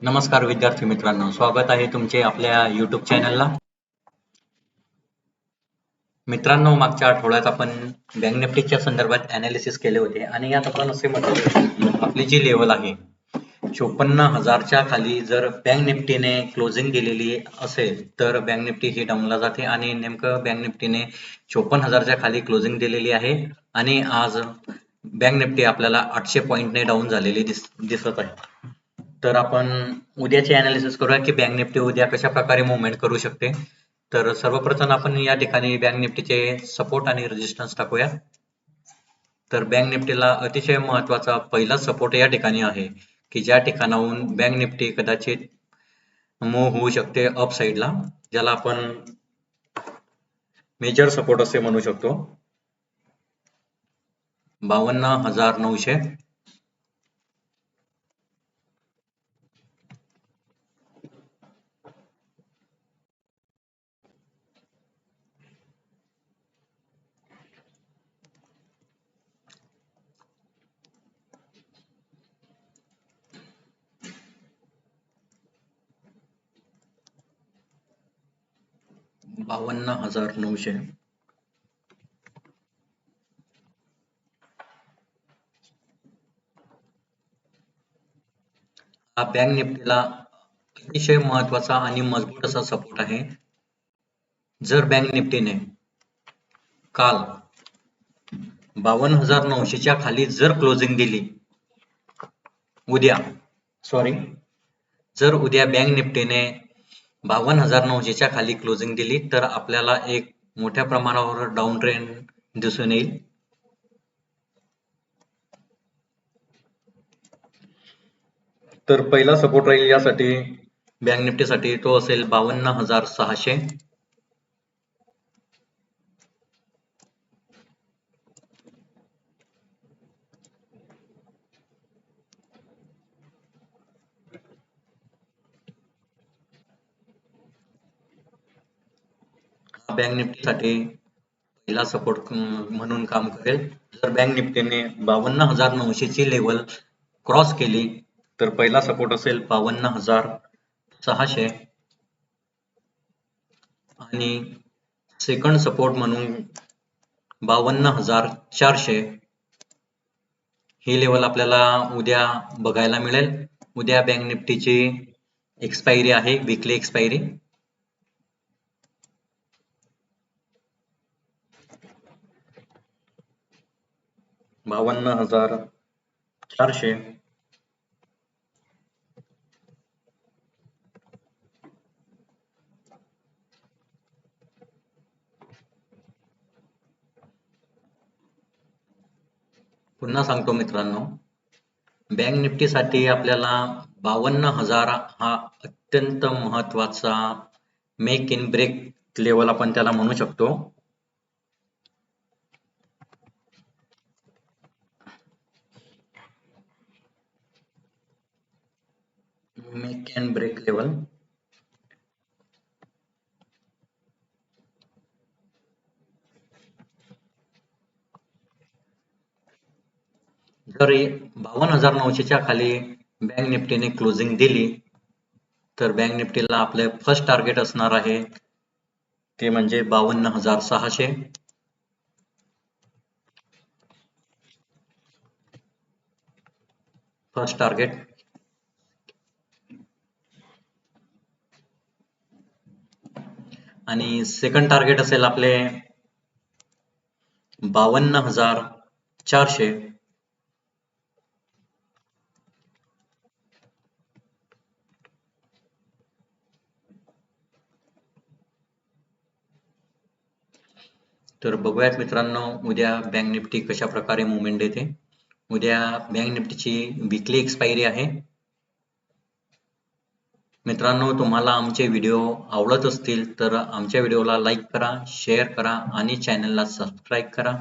नमस्कार विद्यार्थी मित्रांनो, स्वागत आहे तुमचे आपल्या YouTube चॅनलला. मित्रांनो, मागच्या आठवड्यात आपण बँक निफ्टीच्या संदर्भात ॲनालिसिस केले होते आणि यात आपण असे म्हटले होते की आपली जी लेवल आहे 54,000च्या खाली जर बँक निफ्टीने क्लोजिंग दिलेली असेल तर बँक निफ्टी ही डाऊनला जाते आणि नेमकं बँक निफ्टीने 54,000च्या खाली क्लोजिंग दिलेली आहे आणि आज बँक निफ्टी आपल्याला 800 पॉईंटने डाऊन झालेली दिसत आहे. तर आपण उद्याचे ॲनालिसिस करूया की बँक निफ्टी उद्या कशा प्रकारे मुवमेंट करू शकते. तर सर्वप्रथम आपण या ठिकाणी बँक निफ्टीचे सपोर्ट आणि रेजिस्टन्स टाकूया. तर बँक निफ्टीला अतिशय महत्वाचा पहिला सपोर्ट या ठिकाणी आहे की ज्या ठिकाणाहून बँक निफ्टी कदाचित मूव्ह होऊ शकते अप साईडला, ज्याला आपण मेजर सपोर्ट असे म्हणू शकतो. 52,900. हा बँक निफ्टीला अतिशय महत्वाचा आणि मजबूत असा सपोर्ट आहे. जर बँक निफ्टीने काल 52,900च्या खाली जर क्लोजिंग दिली जर उद्या बँक निफ्टीने 52,900च्या खाली क्लोजिंग दिली तर आपल्याला एक मोठ्या प्रमाणावर डाऊन ट्रेंड दिसून येईल. तर पहिला सपोर्ट राहील यासाठी बँक निफ्टीसाठी, तो असेल 52,600. बँक निफ्टीसाठी पहिला सपोर्ट म्हणून काम करेल. जर बँक निफ्टीने 52,900ची लेवल क्रॉस केली तर पहिला सपोर्ट असेल 52,600 आणि सेकंड सपोर्ट म्हणून 52,400 ही लेवल आपल्याला उद्या बघायला मिळेल. उद्या बँक निफ्टीची एक्सपायरी आहे, वीकली एक्सपायरी. $52,400. पुन्हा सांगतो मित्रांनो, बँक निफ्टीसाठी आपल्याला 52,000 हा अत्यंत महत्वाचा मेक इन ब्रेक लेवल आपण त्याला म्हणू शकतो. Make and break level. जर 52,900च्या खाली बँक निफ्टीने क्लोजिंग दिली तर बँक निफ्टीला आपले फर्स्ट टार्गेट असणार आहे ते म्हणजे 52,600. First target. आणि सेकंड टार्गेट असेल आपले 52,400. तर बघूयात मित्रांनो उद्या बँक निफ्टी कशा प्रकारे मुवमेंट देते. उद्या बँक निफ्टीची वीकली एक्सपायरी आहे. मित्रांनो, तुम्हाला आमचे व्हिडिओ आवडत असतील तर आमच्या व्हिडिओला लाईक करा, शेअर करा आणि चॅनलला सबस्क्राईब करा.